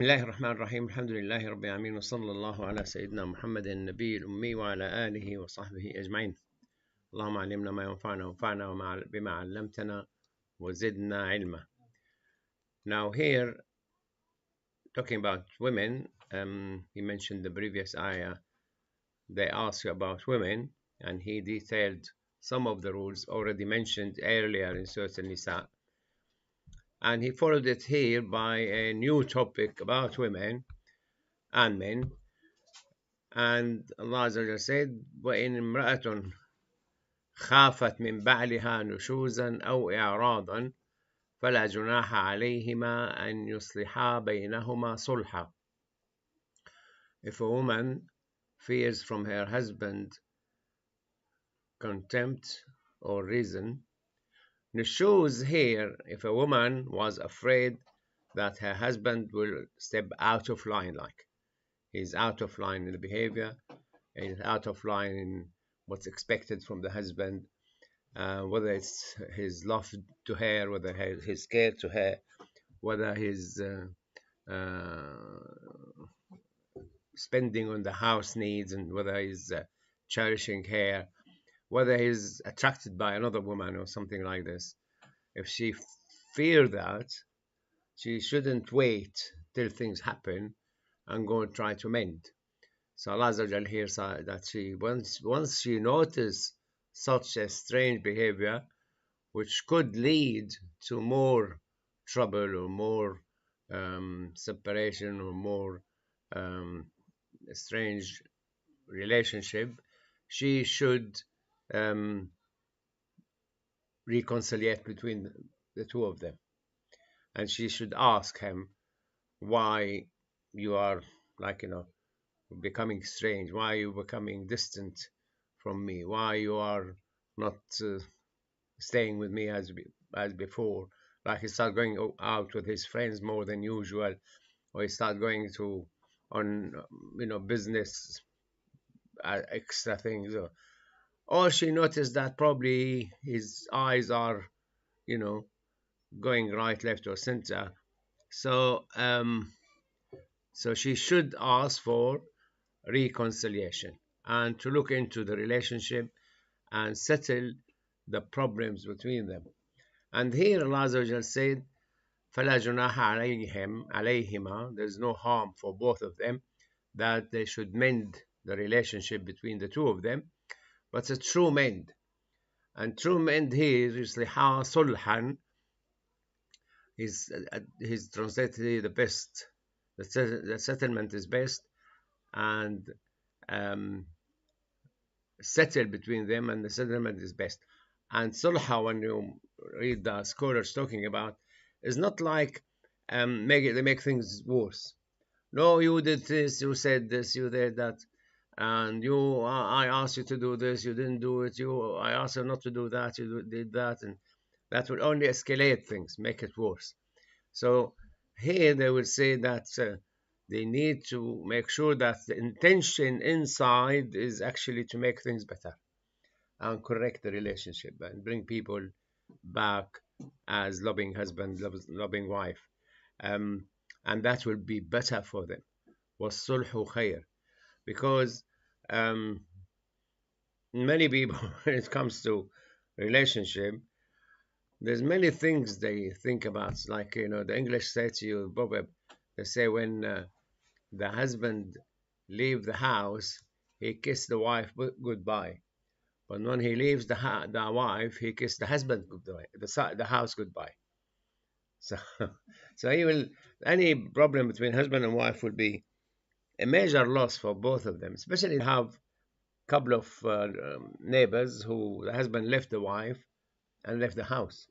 بسم الله الرحمن الرحيم الحمد لله رب العالمين وصلى الله على سيدنا محمد النبي الأمي وعلى آله وصحبه أجمعين. اللهم علمنا ما ينفعنا وانفعنا بما علمتنا وزدنا علما. Now here, talking about women, he mentioned the previous ayah. They asked you about women, and he detailed some of the rules already mentioned earlier in Surah An-Nisa. And he followed it here by a new topic about women and men. And Allah Azza wa Jalla said, وَإِنِ امْرَأَةٌ خافت من بعلها نشوزا أو إعراضا فلا جناح عليهما أن يصلحا بينهما صلحا. If a woman fears from her husband contempt or reason, nushuz here, if a woman was afraid that her husband will step out of line, like he's out of line in the behavior, he's out of line in what's expected from the husband, whether it's his love to her, whether his care to her, whether his spending on the house needs, and whether he's cherishing her, whether he's attracted by another woman or something like this. If she fears that, she shouldn't wait till things happen and go and try to mend. So Allah Azza wa Jal here said that she once she noticed such a strange behavior, which could lead to more trouble or more separation or more strange relationship, she should reconciliate between the two of them, and she should ask him why you are becoming strange, why you becoming distant from me, why you are not staying with me as before. Like he start going out with his friends more than usual, or he start going to on business extra things, or she noticed that probably his eyes are going right, left, or center. So so she should ask for reconciliation and to look into the relationship and settle the problems between them. And here Allah Azza wa Jal said, فَلَا جُنَاحَ عَلَيْهِمَا, there's no harm for both of them, that they should mend the relationship between the two of them, but a true mend. And true mend here is liha sulhan, is translated the best, the settlement is best, and settle between them, and the settlement is best. And sulha, when you read the scholars talking about, is not like they make things worse. No, you did this, you said this, you did that, and I asked you to do this, you didn't do it. I asked you not to do that, you did that, and that will only escalate things, make it worse. So here they will say that they need to make sure that the intention inside is actually to make things better and correct the relationship and bring people back as loving husband, loving wife. And that will be better for them. وَالصُّلْحُ خَيْرٌ. Because many people, when it comes to relationship, there's many things they think about. Like, the English say to you, proverb, they say when the husband leave the house, he kiss the wife goodbye. But when he leaves the wife, he kiss the husband goodbye, the house goodbye. So, so any problem between husband and wife will be a major loss for both of them, especially if you have a couple of neighbors who the husband left the wife and left the house.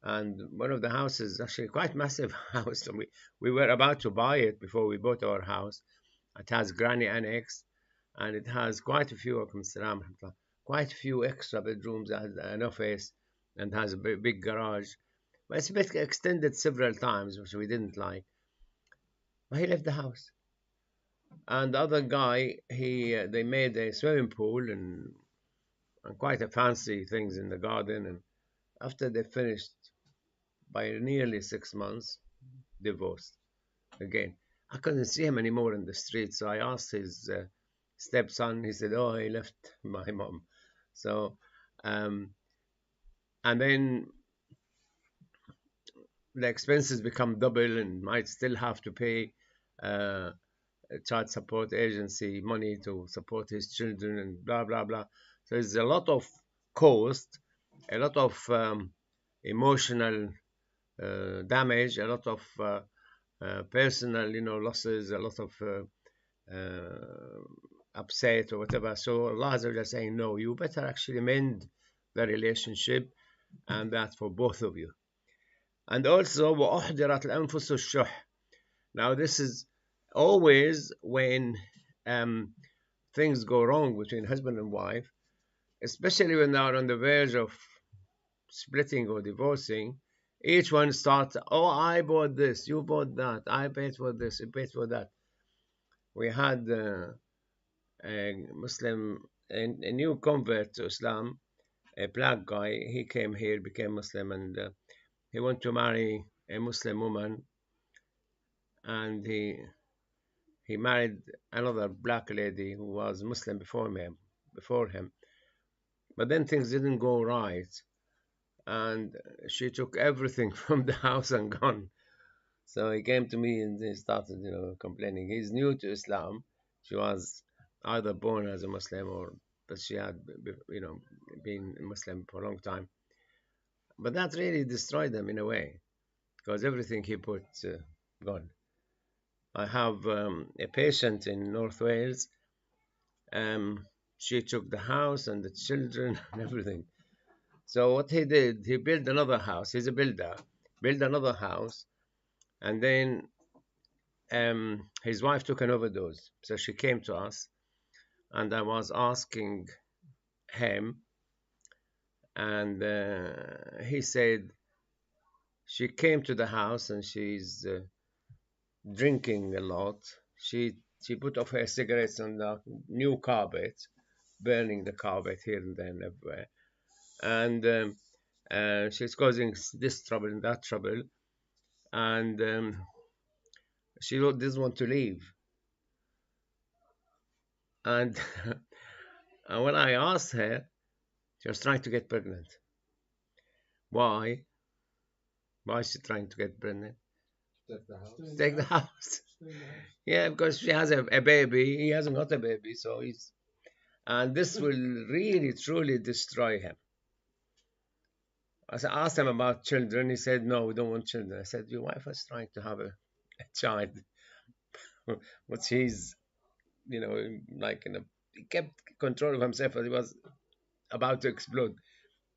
And one of the houses, actually quite massive house, and we were about to buy it before we bought our house. It has granny annex, and it has quite a few extra bedrooms, an office, and has a big garage. But it's been extended several times, which we didn't like. But he left the house. And the other guy, they made a swimming pool and quite a fancy things in the garden. And after they finished, by nearly 6 months, divorced. again. I couldn't see him anymore in the street, so I asked his stepson. He said, "Oh, he left my mom." So, um, and then the expenses become double, and might still have to pay uh, a child support agency money to support his children, and blah blah blah. So there's a lot of cost, a lot of emotional damage, a lot of personal, losses, a lot of upset or whatever. So Allah is saying, no, you better actually mend the relationship, and that for both of you. And also, وَأُحْضِرَتْ الْأَنفُسُ الشُّحَّ. Now, this is always when things go wrong between husband and wife, especially when they are on the verge of splitting or divorcing. Each one starts, oh, I bought this, you bought that, I paid for this, you paid for that. We had a Muslim, a new convert to Islam, a black guy. He came here, became Muslim, and he wanted to marry a Muslim woman, and he married another black lady who was Muslim before him. But then things didn't go right, and she took everything from the house and gone. So he came to me and he started, complaining. He's new to Islam. She was either born as a Muslim but she had, been a Muslim for a long time. But that really destroyed them in a way, because everything he put gone. I have a patient in North Wales. She took the house and the children and everything. So what he did, he built another house. He's a builder. Built another house, and then his wife took an overdose. So she came to us, and I was asking him, and he said she came to the house and she's drinking a lot. She put off her cigarettes on the new carpet, burning the carpet here and there and everywhere, and she's causing this trouble and that trouble, and she doesn't want to leave. And and when I asked her, she was trying to get pregnant. Why? Why is she trying to get pregnant? Take the house. Yeah, because she has a baby. He hasn't got a baby, so he's. And this will really, truly destroy him. I asked him about children. He said, no, we don't want children. I said, your wife was trying to have a child. But she's, he kept control of himself. He was about to explode.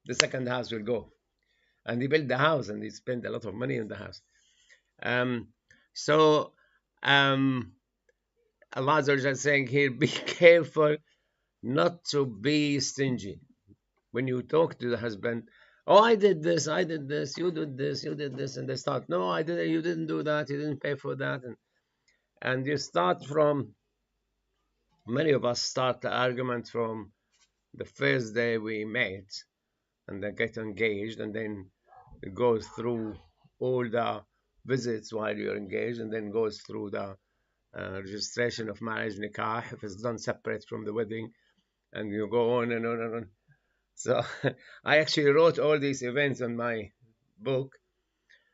The second house will go. And he built the house and he spent a lot of money on the house. So Allah is saying here, be careful not to be stingy. When you talk to the husband, oh, I did this, you did this, and they start, no, I didn't, you didn't do that, you didn't pay for that, and you start from, many of us start the argument from the first day we met, and then get engaged, and then it goes through all the visits while you're engaged, and then goes through the registration of marriage, nikah, if it's done separate from the wedding, and you go on and on and on. So I actually wrote all these events in my book.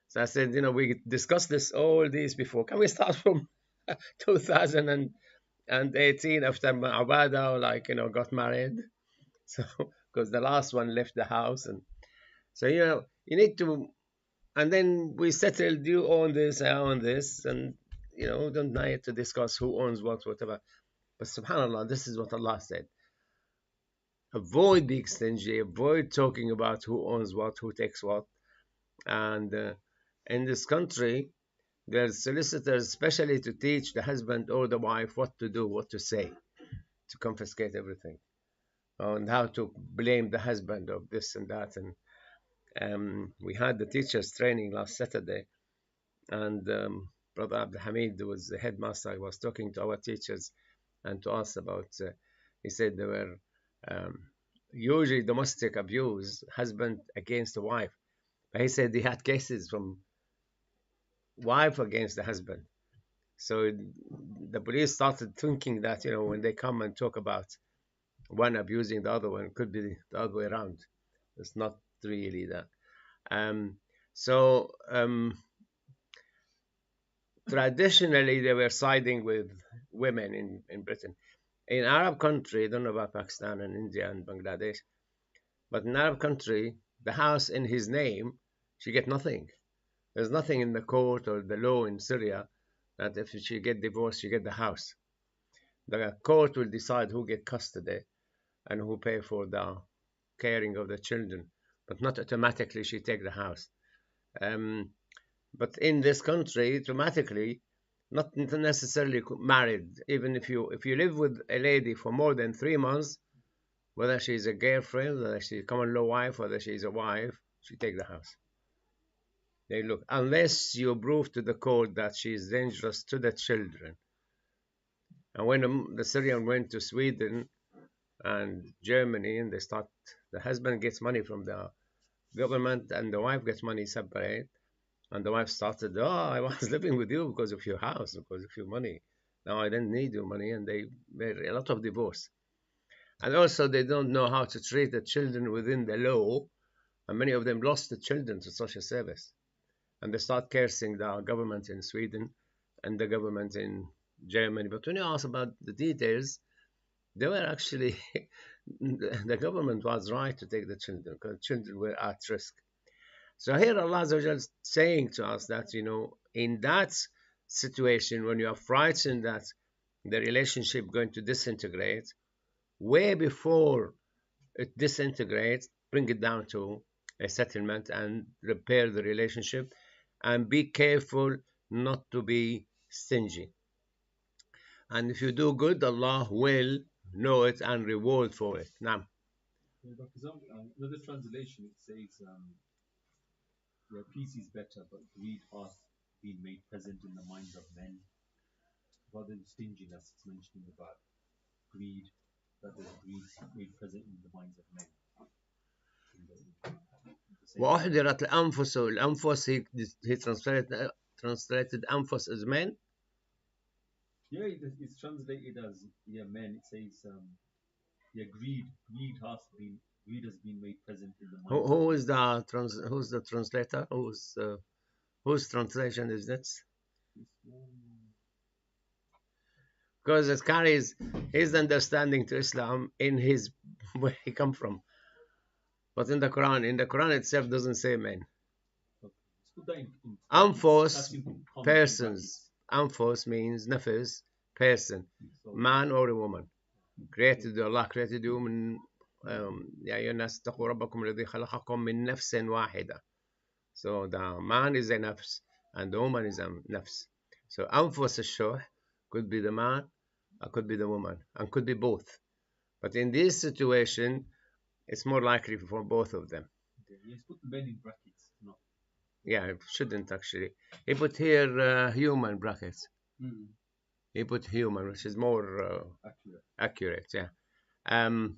So I said, we discussed all these before. Can we start from 2018 after Abada, got married? So, because the last one left the house. And so, you need to, and then we settled, you own this, I own this. And, don't need to discuss who owns what, whatever. But subhanAllah, this is what Allah said. Avoid being stingy, avoid talking about who owns what, who takes what. And in this country, there's solicitors especially to teach the husband or the wife what to do, what to say, to confiscate everything, and how to blame the husband of this and that. And we had the teachers training last Saturday, and Brother Abdul Hamid was the headmaster. I was talking to our teachers and to us about, he said there were usually domestic abuse, husband against the wife. But he said he had cases from wife against the husband. So the police started thinking that, when they come and talk about one abusing the other one, it could be the other way around. It's not really that. Um, so traditionally, they were siding with women in Britain. In Arab country, I don't know about Pakistan and India and Bangladesh, but in Arab country, the house in his name, she get nothing. There's nothing in the court or the law in Syria that if she get divorced, she get the house. The court will decide who get custody and who pay for the caring of the children, but not automatically she take the house. Um, but in this country, automatically, not necessarily married. Even if you live with a lady for more than 3 months, whether she's a girlfriend, whether she's a common law wife, whether she's a wife, she take the house. They look, unless you prove to the court that she is dangerous to the children. And when the Syrian went to Sweden and Germany, and the husband gets money from the government and the wife gets money separate. And the wife started, I was living with you because of your house, because of your money. Now I didn't need your money. And they made a lot of divorce. And also they don't know how to treat the children within the law. And many of them lost the children to social service. And they start cursing the government in Sweden and the government in Germany. But when you ask about the details, they were actually, the government was right to take the children because children were at risk. So here Allah is saying to us that, in that situation, when you are frightened that the relationship going to disintegrate, way before it disintegrates, bring it down to a settlement and repair the relationship, and be careful not to be stingy. And if you do good, Allah will know it and reward for it. Now, Dr. Zam, another translation, it says, where peace is better, but greed hath been made present in the minds of men. Rather than stinginess, it's mentioning about greed, that there's greed made present in the minds of men. وأحضرت الأنفس الأنفس he translated أنفس as men. Yeah, it's translated as men. It says greed has been made present in the minds. Who's the translator? Whose translation is this? Because it carries his understanding to Islam in his where he come from. But in the Quran itself doesn't say men. Anfos, persons. Anfos means nafis, person, man or a woman. Allah created you من يا أيها الناس اتقوا ربكم الذي خلقكم من نفس واحدة. So the man is a nafs and the woman is a nafs. So أنفس الشح could be the man, or could be the woman, and could be both. But in this situation, it's more likely for both of them. Yes, put men in brackets. No. Yeah, it shouldn't actually. He put here human brackets. He put human, which is more accurate. Yeah. And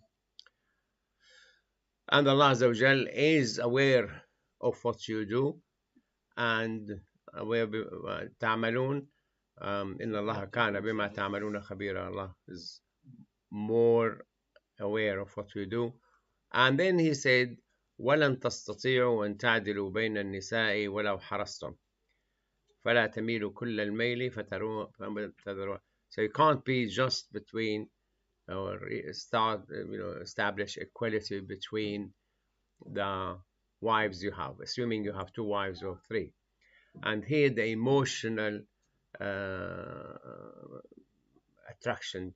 Allah Azza wa Jal is aware of what you do and aware تعملون إن الله كان بما تعملون خبيرا. Allah is more aware of what we do. And then he said ولن تستطيعوا أن تعدلوا بين النساء ولو حرصتم فلا تميلوا كل الميل فتذروا. So you can't be just between or establish equality between the wives you have, assuming you have 2 wives or 3. And here the emotional attraction.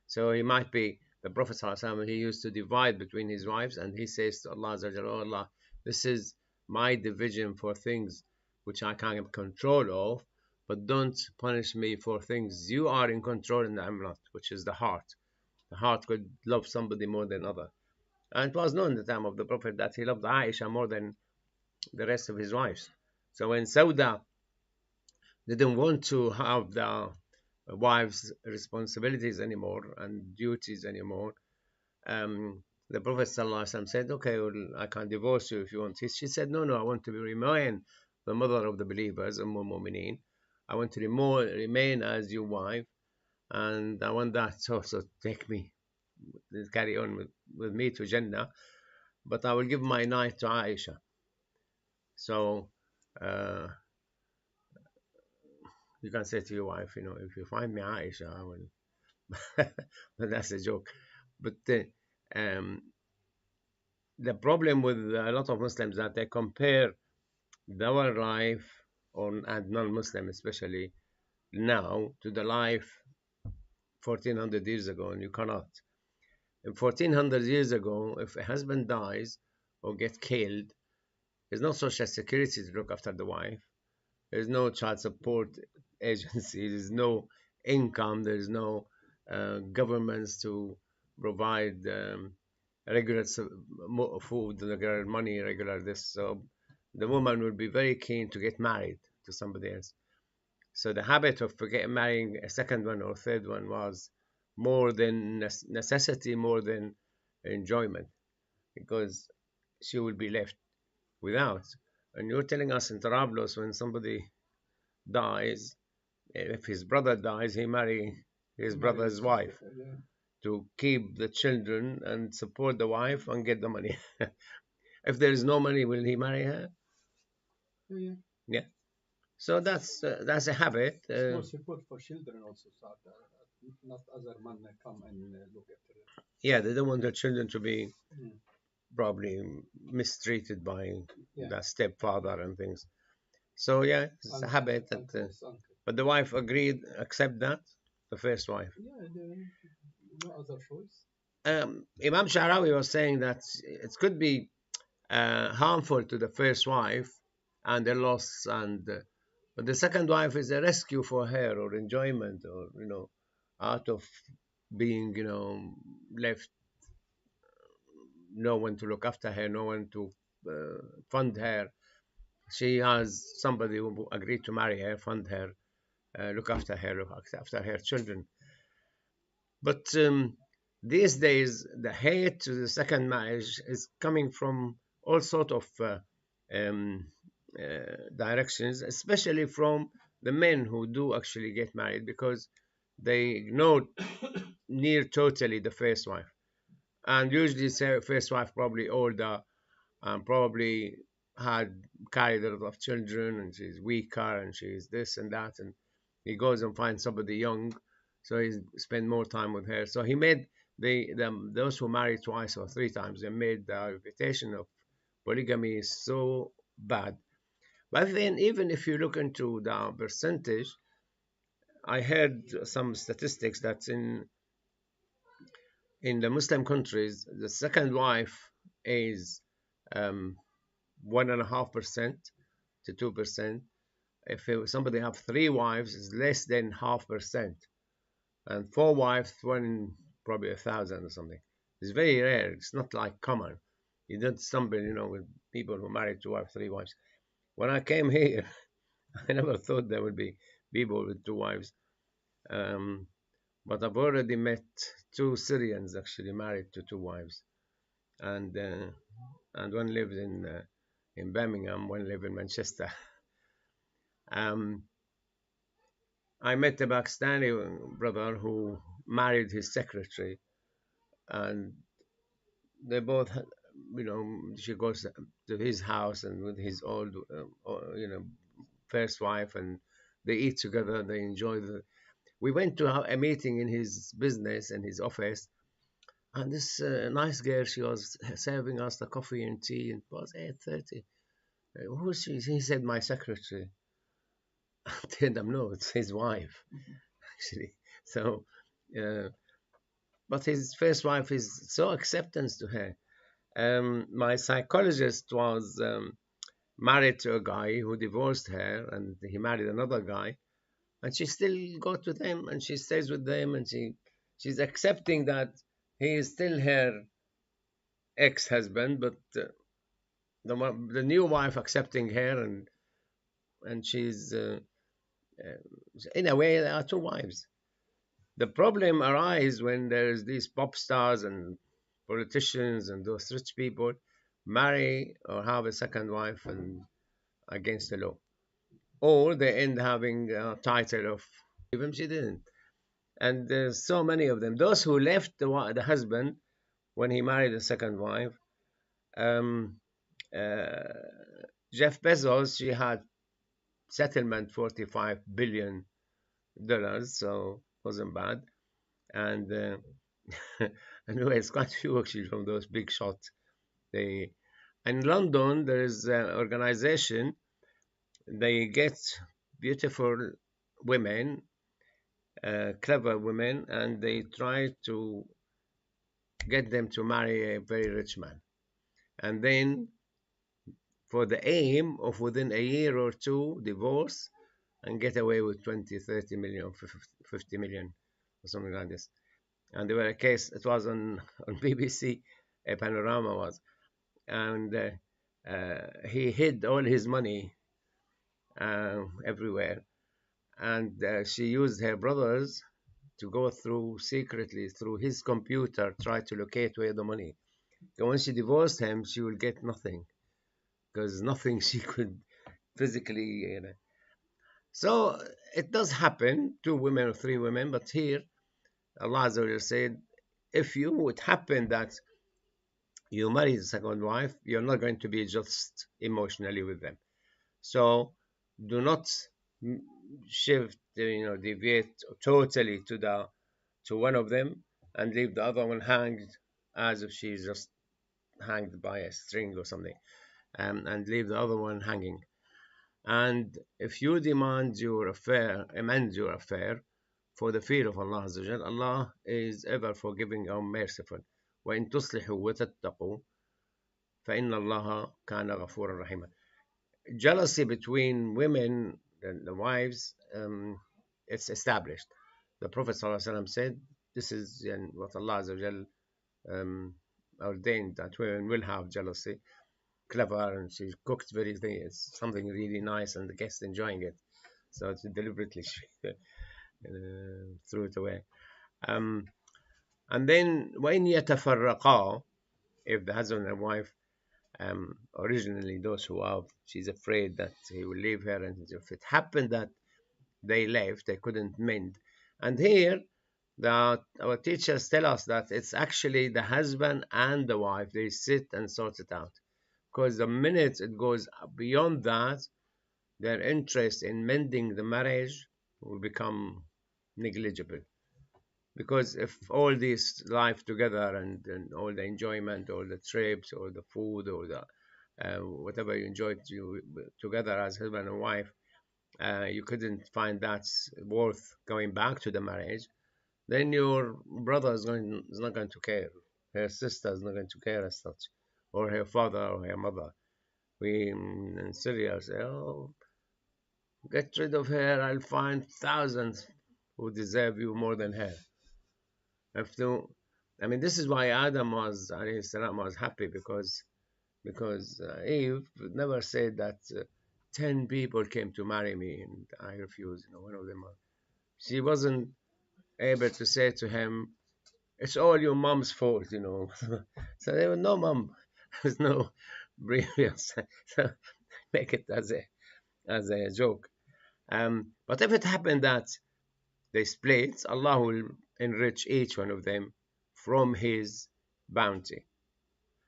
So he might be the Prophet ﷺ, he used to divide between his wives, and he says to Allah, oh Allah, this is my division for things which I can't control of, but don't punish me for things you are in control and I'm not, which is the heart. The heart could love somebody more than other. And it was known in the time of the Prophet that he loved Aisha more than the rest of his wives. So when Sauda didn't want to have the wives' responsibilities anymore and duties anymore, the Prophet ﷺ said, okay, well, I can divorce you if you want. She said, no, I want to remain the mother of the believers, Umm al-Mu'mineen. I want to remain as your wife, and I want that to also take me, carry on with me to Jannah, but I will give my night to Aisha. So uh, you can say to your wife, if you find me Aisha, I will. But that's a joke. But um, the problem with a lot of Muslims that they compare our life, and non-Muslim especially, now to the life 1400 years ago, and you cannot. In 1400 years ago, if a husband dies or gets killed, there's no social security to look after the wife. There's no child support agency. There's no income. There's no governments to provide regular food, regular money, regular this. So the woman would be very keen to get married to somebody else. So the habit of marrying a second one or third one was more than necessity, more than enjoyment, because she would be left without. And you're telling us in Tarablos, when somebody dies, if his brother dies, he marry his brother's wife to keep the children and support the wife and get the money. If there is no money, will he marry her? Yeah. Yeah. So that's a habit. It's more support for children also, so not other men come and look after it. Yeah, they don't want their children to be probably mistreated by the stepfather and things. So yeah, it's a habit that. But the wife agreed, accept that, the first wife. Yeah, no other choice. Imam Sha'rawi was saying that it could be harmful to the first wife and the loss, but the second wife is a rescue for her, or enjoyment, or out of being left, no one to look after her, no one to fund her. She has somebody who agreed to marry her, fund her, look after her, look after her children. But these days, the hate to the second marriage is coming from all sort of um, directions, especially from the men who do actually get married, because they ignore near totally the first wife. And usually, first wife probably older, and probably had carried a lot of children, and she's weaker, and she's this and that, and he goes and finds somebody young, so he spend more time with her. So he made those who married twice or three times, they made the reputation of polygamy is so bad. But then, even if you look into the percentage, I heard some statistics that in the Muslim countries, the second wife is 1.5% to 2%. If somebody have three wives, it's less than 0.5%, and four wives, one in probably 1,000 or something. It's very rare. It's not like common. You don't stumble, with people who married two or three wives. When I came here, I never thought there would be people with two wives. But I've already met two Syrians actually married to two wives, and one lives in Birmingham, one lives in Manchester. I met a Pakistani brother who married his secretary, and they both, she goes to his house and with his old, first wife, and they eat together. They enjoy We went to a meeting in his business and his office, and this nice girl, she was serving us the coffee and tea, and it was 8:30. Who is she? He said, my secretary. I told him, no, it's his wife, actually. So, but his first wife is so acceptance to her. My psychologist was married to a guy who divorced her, and he married another guy, and she still goes with him, and she stays with them, and she's accepting that he is still her ex-husband, but the new wife accepting her, and she's in a way there are two wives. The problem arises when there's these pop stars and politicians and those rich people marry or have a second wife and against the law. or they end having a title of even she didn't. And there's so many of them. Those who left the husband when he married the second wife, um, uh, Jeff Bezos, she had settlement $45 billion, so wasn't bad. And anyway, it's quite a few actually from those big shots. They in London there is an organization. They get beautiful women, clever women, and they try to get them to marry a very rich man. And then, for the aim of within a year or two, divorce and get away with 20, 30 million, or 50 million, or something like this. And there were a case, it was on BBC, a panorama was, and he hid all his money everywhere. And she used her brothers to go through secretly through his computer, try to locate where the money. And when she divorced him, she will get nothing because nothing she could physically, So it does happen, 2 women or 3 women, but here Allah Azza wa said, if you would happen that you marry the second wife, you're not going to be just emotionally with them. So do not shift, deviate totally to one of them and leave the other one hanged as if she's just hanged by a string or something, and leave the other one hanging. And if you amend your affair for the fear of Allah Azza wa Jal, Allah is ever forgiving and merciful. وَإِن تُصْلِحُوا وَتَتَّقُوا فَإِنَّ اللَّهَ كَانَ غَفُورًا رَحِيمًا. Jealousy between women and the wives, it's established. The Prophet ﷺ said, this is what Allah Azza wa Jal ordained, that women will have jealousy. Clever, and she cooked very thing. It's something really nice, and the guests enjoying it. So it's deliberately threw it away. And then when يتفرقا, if the husband and wife, originally those who have, she's afraid that he will leave her, and if it happened that they left, they couldn't mend. And here, our teachers tell us that it's actually the husband and the wife, they sit and sort it out. Because the minute it goes beyond that, their interest in mending the marriage will become negligible. Because if all this life together and all the enjoyment, all the trips, or the food, or the whatever you enjoyed together as husband and wife, you couldn't find that worth going back to the marriage, then your brother is not going to care. Her sister is not going to care as such, or her father or her mother. We in Syria say, oh, get rid of her, I'll find thousands who deserve you more than her. This is why Adam was, alayhi salam, was happy, because Eve never said that 10 people came to marry me and I refused. One of them. She wasn't able to say to him, it's all your mom's fault. So there was no mom. There's no brilliance. So make it as a joke. But if it happened that they split, Allah will enrich each one of them from His bounty.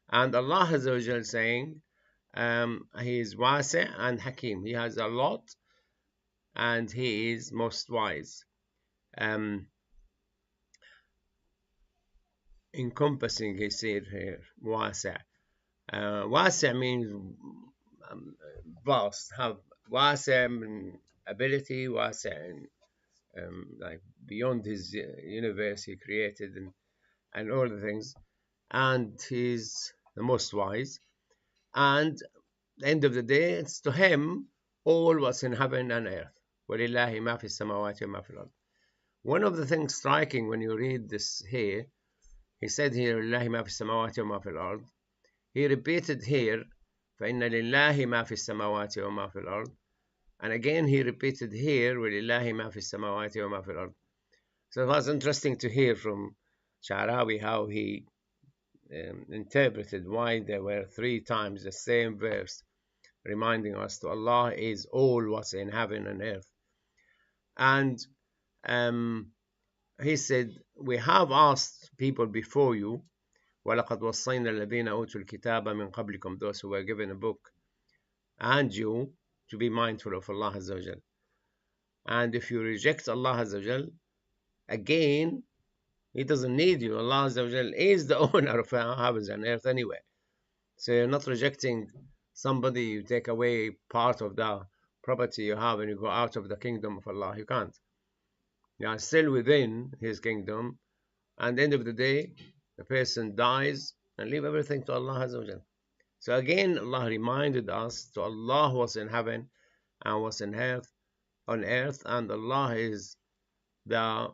And Allah Azza wa Jal saying, He is wasi' and hakim. He has a lot, and He is most wise. Encompassing, He said here, wasi'. Wasi' means vast, have wasi' ability, wasi' like beyond his universe he created, and all the things, and he's the most wise. And at the end of the day, it's to him all what's in heaven and earth. وَلِلَّهِ مَا فِي السَّمَاوَاتِ وَمَا فِي الْأَرْضِ. One of the things striking when you read this here, he said here, لِلَّهِ مَا فِي السَّمَاوَاتِ وَمَا فِي الْأَرْضِ. He repeated here, فَإِنَّ لِلَّهِ مَا فِي السَّمَاوَاتِ وَمَا فِي الْأَرْضِ. And again he repeated here, وَلِلَّهِ مَا فِي السَّمَاوَاتِ وَمَا فِي الْأَرْضِ. So it was interesting to hear from Sha'rawi how he interpreted why there were 3 times the same verse reminding us that Allah is all what's in heaven and earth. And he said, we have asked people before you, وَلَقَدْ وَصَّيْنَا الَّذِينَ أُوتُوا الْكِتَابَ مِنْ قَبْلِكُمْ, those who were given a book, and you, to be mindful of Allah Azza wa Jal. And if you reject Allah Azza wa Jal, again, He doesn't need you. Allah Azza wa Jal is the owner of heavens and earth anyway. So you're not rejecting somebody, you take away part of the property you have and you go out of the kingdom of Allah. You can't. You are still within His kingdom, and at the end of the day, the person dies and leave everything to Allah Azza wa Jal. So again, Allah reminded us to Allah was in heaven and was in earth, on earth, and Allah is the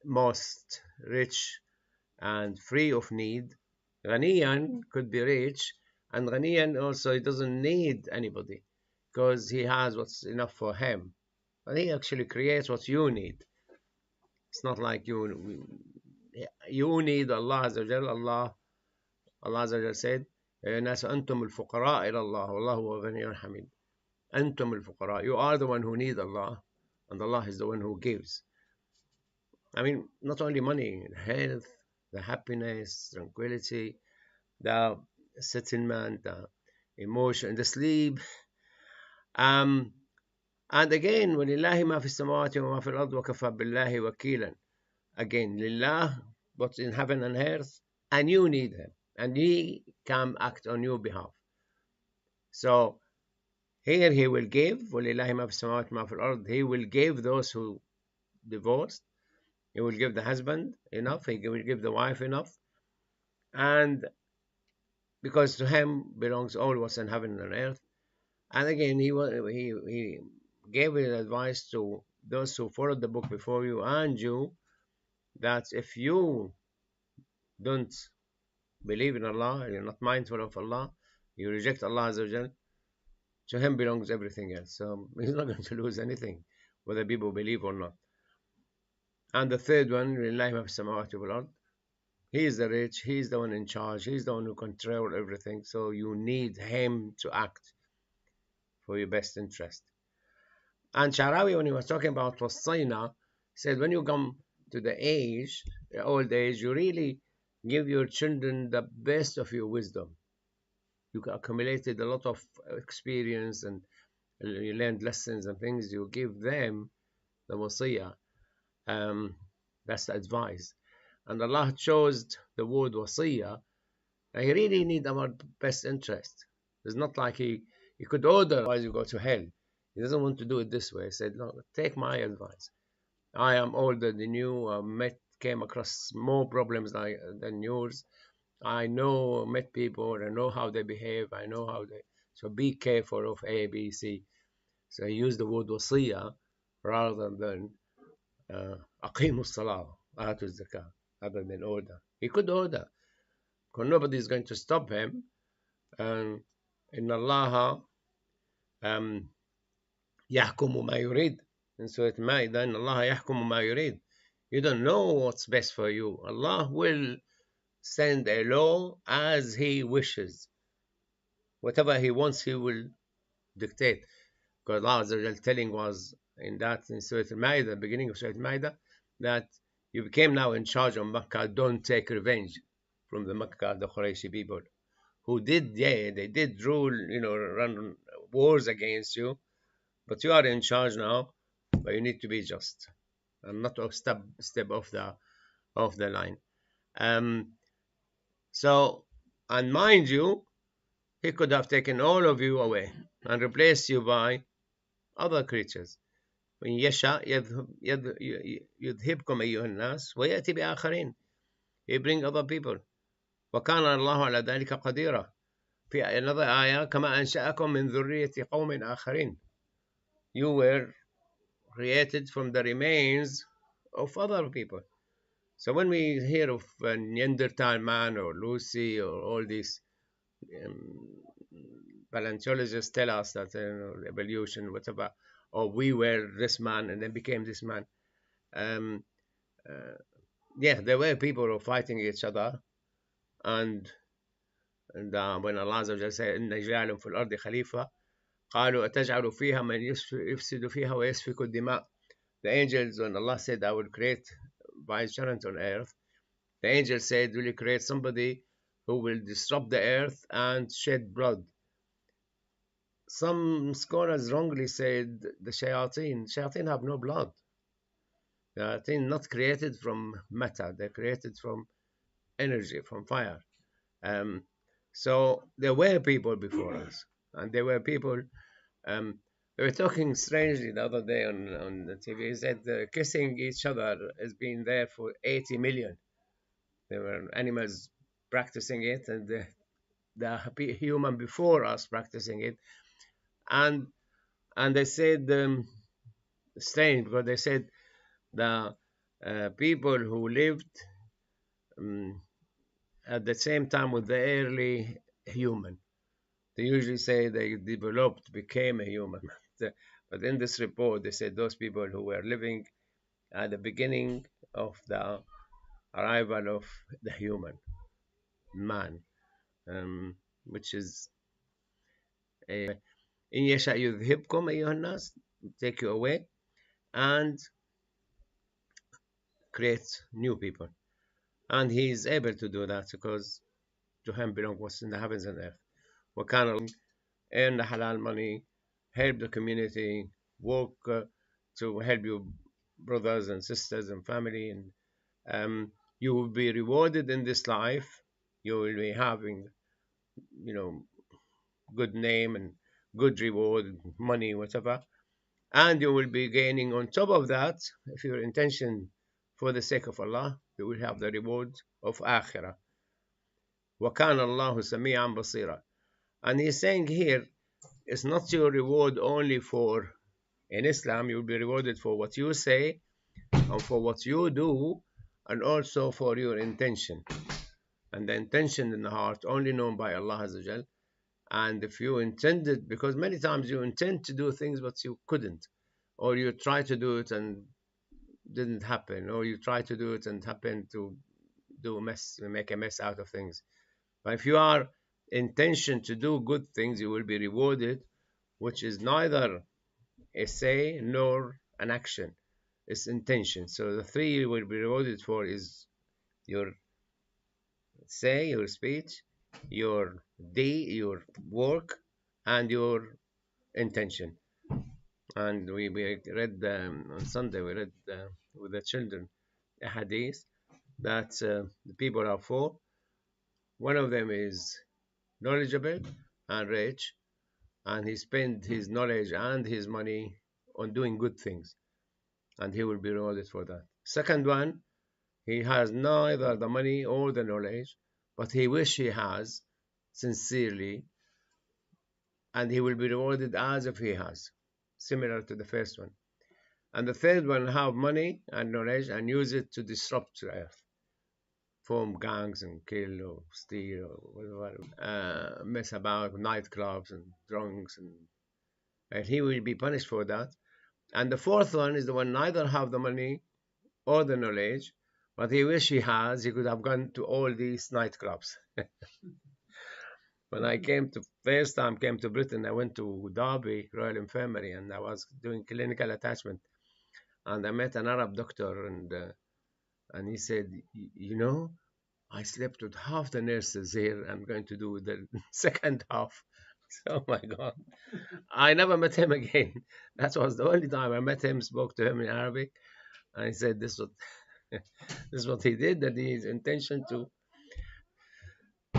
most rich and free of need. Ghaniyan could be rich, and Ghaniyan also he doesn't need anybody because he has what's enough for him. But he actually creates what you need. It's not like you need Allah Azza wa Jal. Allah Azza wa Jal said, يا ناس أنتم الفقراء إلى الله والله هو غني حميد. أنتم الفقراء. You are the one who need Allah, and Allah is the one who gives. I mean, not only money, health, the happiness, tranquility, the settlement, the emotion, the sleep. And again, وَلِلَّهِ مَا فِي السَّمَاوَاتِ وَمَا فِي الْأَرْضِ وَكَفَى بِاللَّهِ وَكِيلًا. Again, Lillah, what's in heaven and earth, and you need Him, and He can act on your behalf. So here He will give, وَلِلَّهِ مَا فِي السَّمَاوَاتِ وَمَا فِي الْأَرْضِ. He will give those who divorced. He will give the husband enough. He will give the wife enough. And because to Him belongs all what's in heaven and earth. And again, he gave his advice to those who followed the book before you and you, that if you don't believe in Allah, you're not mindful of Allah, you reject Allah Azza wa Jal, to Him belongs everything else. So He's not going to lose anything, whether people believe or not. And the third one, لِلَّهِ مَا فِي السَّمَاوَاتِ وَالْأَرْضِ. He is the rich, He is the one in charge, He's the one who controls everything. So you need Him to act for your best interest. And Sharawi, when he was talking about Wassayna, said when you come to the old age, you really give your children the best of your wisdom. You accumulated a lot of experience and you learned lessons and things. You give them the wasiyah. That's the advice. And Allah chose the word wasiyah. He really need our best interest. It's not like he could order, otherwise you go to hell. He doesn't want to do it this way. He said, no, take my advice. I am older than you, came across more problems than yours. I met people, I know how they behave, I know how they, so be careful of A, B, C. So he used the word wasiyah rather than aqimu salah, atu zakah, other than order. He could order, because nobody is going to stop him. And in Allah, يحكم ما يريد. In Surah Ma'idah, إن الله يحكم ما يريد. You don't know what's best for you. Allah will send a law as He wishes. Whatever He wants, He will dictate. Because Allah Azza telling was in Surah Al-Ma'idah, beginning of Surah Al-Ma'idah, that you became now in charge of Makkah. Don't take revenge from the Makkah, the Qurayshi people, who did, they did rule, run wars against you. But you are in charge now, but you need to be just and not step off the line. So, and mind you, He could have taken all of you away and replaced you by other creatures. when يشاء يذهبكم أيها الناس ويأتي بآخرين. He bring other people. وكان الله على ذلك قديرا. في another آية كما أنشأكم من ذرية قوم آخرين. You were created from the remains of other people. So when we hear of Neanderthal man or Lucy or all these paleontologists tell us that evolution, whatever, or we were this man and then became this man. Yeah, there were people who were fighting each other, and And when Allah Azza wa Jalla said, إِنَّ جَعَلٌ فِي الْأَرْضِ خَلِيفَةً قالوا أتجعل فيها من يفسد فيها ويسفك الدماء. The angels, when Allah said, I will create vicegerent on earth, the angel said, will you create somebody who will disrupt the earth and shed blood? Some scholars wrongly said the shayateen have no blood. The shayateen not created from matter, they're created from energy, from fire. So there were people before us, and there were people. They were talking strangely the other day on the TV. He said kissing each other has been there for 80 million. There were animals practicing it, and the human before us practicing it, and they said strange because they said the people who lived um, at the same time with the early human. They usually say they developed, became a human. But in this report, they said those people who were living at the beginning of the arrival of the human man, which is إن يشاء يذهبكم أيها الناس, take you away and create new people. And he is able to do that because to him belong what's in the heavens and earth. وكان earn the halal money, help the community, work to help your brothers and sisters and family, and you will be rewarded in this life. You will be having, good name and good reward, money, whatever, and you will be gaining on top of that. If your intention for the sake of Allah, you will have the reward of akhirah. وَكَانَ اللَّهُ سَمِيعًا بَصِيرًا. And he's saying here, it's not your reward only for, in Islam, you'll be rewarded for what you say and for what you do, and also for your intention. And the intention in the heart, only known by Allah Azza wa Jal. And if you intended, because many times you intend to do things but you couldn't, or you try to do it and didn't happen, or you try to do it and happened to make a mess out of things. But if you are intention to do good things, you will be rewarded, which is neither a say nor an action. It's intention. So the three you will be rewarded for is your say, your speech, your deed, your work, and your intention. And we read on Sunday, we read with the children a hadith that the people are four. One of them is knowledgeable and rich, and he spent his knowledge and his money on doing good things, and he will be rewarded for that. Second one, he has neither the money or the knowledge, but he wish he has sincerely, and he will be rewarded as if he has, similar to the first one. And the third one have money and knowledge and use it to disrupt the earth, form gangs and kill or steal or whatever, mess about nightclubs and drunks, and he will be punished for that. And the fourth one is the one neither have the money or the knowledge, but he wish he has. He could have gone to all these nightclubs. When I first time came to Britain, I went to Derby Royal Infirmary, and I was doing clinical attachment, and I met an Arab doctor, and he said, I slept with half the nurses here. I'm going to do the second half. Oh my God. I never met him again. That was the only time I met him, spoke to him in Arabic. And he said this is what he did, that his intention to.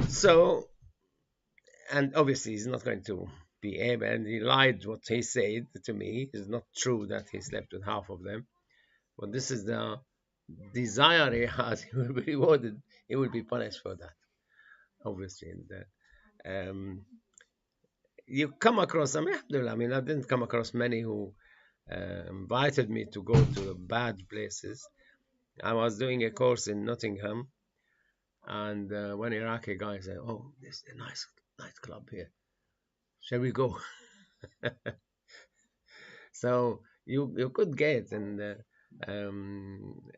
So, and obviously he's not going to be able, and he lied what he said to me. It's not true that he slept with half of them. But this is the desire he has. He will be rewarded. He will be punished for that, obviously. And you come across, I mean, I didn't come across many who invited me to go to bad places. I was doing a course in Nottingham, and one Iraqi guy said, "Oh, there's a nice nightclub here. Shall we go?" So you could get, and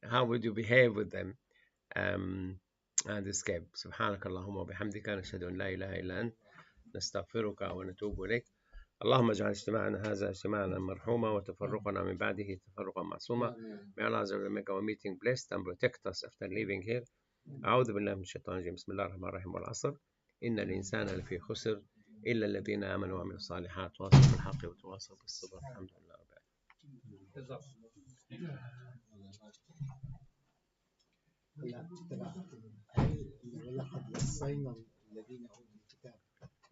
how would you behave with them? and escape. سبحانك اللهم وبحمدك نشهد أن لا إله إلا أنت نستغفرك ونتوب إليك. اللهم اجعل اجتماعنا هذا اجتماعا مرحوما وتفرقنا من بعده تفرقا معصوما. May Allah Azza wa Jalla make our meeting blessed and protect us after leaving here. أعوذ بالله من الشيطان الرجيم. بسم الله الرحمن الرحيم. والعصر إن الإنسان لفي خسر إلا الذين آمنوا وعملوا الصالحات وتواصوا بالحق وتواصوا بالصبر. الحمد لله رب العالمين. ولقد وصينا الذين اوتوا الكتاب،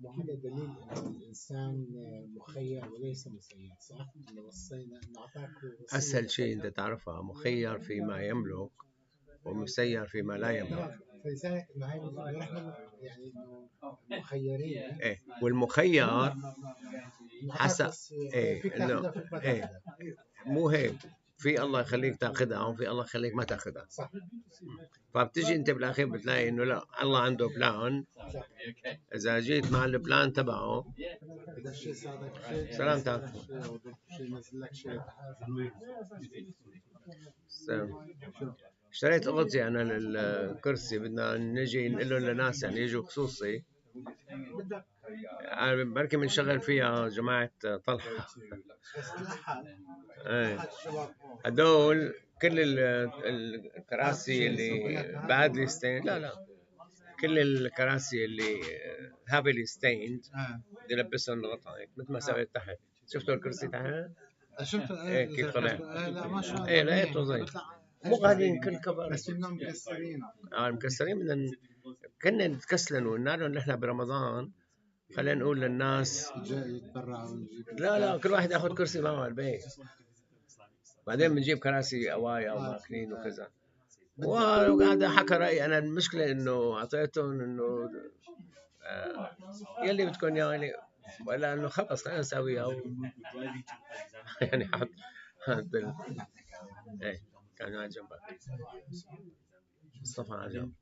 وهذا دليل ان الانسان مخير وليس مسير، صح؟ ان وصينا ان اعطاك اسهل شيء انت تعرفها، مخير فيما يملك ومسير فيما لا يملك. فلذلك نحن يعني انه مخيرين. ايه والمخير حسب ايه مو هيك، في الله يخليك تاخذها وفي الله يخليك ما تاخذها. صح. فبتجي انت بالاخير بتلاقي انه لا، الله عنده بلان. اذا جيت مع البلان تبعه سلامتك. اشتريت اغطية انا للكرسي، بدنا نجي نقول لهم لناس يعني يجوا خصوصي، بركي بنشغل فيها جماعة طلحة. هدول كل الكراسي اللي badly stained، لا كل الكراسي اللي heavily stained بدي لبسهم الغطاء هيك مثل ما سويت تحت. شفتوا الكرسي تحت؟ شفتوا ايه كيف طلع؟ لا ما شاء الله. ايه لقيته زي مو قاعدين كل كفر، بس انهم مكسرين. مكسرين. بدنا كنا نتكسلن وقلنا لهم نحن برمضان خلينا نقول للناس يتبرعوا. لا كل واحد ياخذ كرسي معه على البيت، بعدين بنجيب كراسي قوايا او ماكلين وكذا. وقاعد حكى رأي انا. المشكله انه اعطيتهم انه يلي بدكم اياه يعني، ولا انه خلص خلينا نسويها يعني حط ايه كان على جنبك مصطفى على جنب.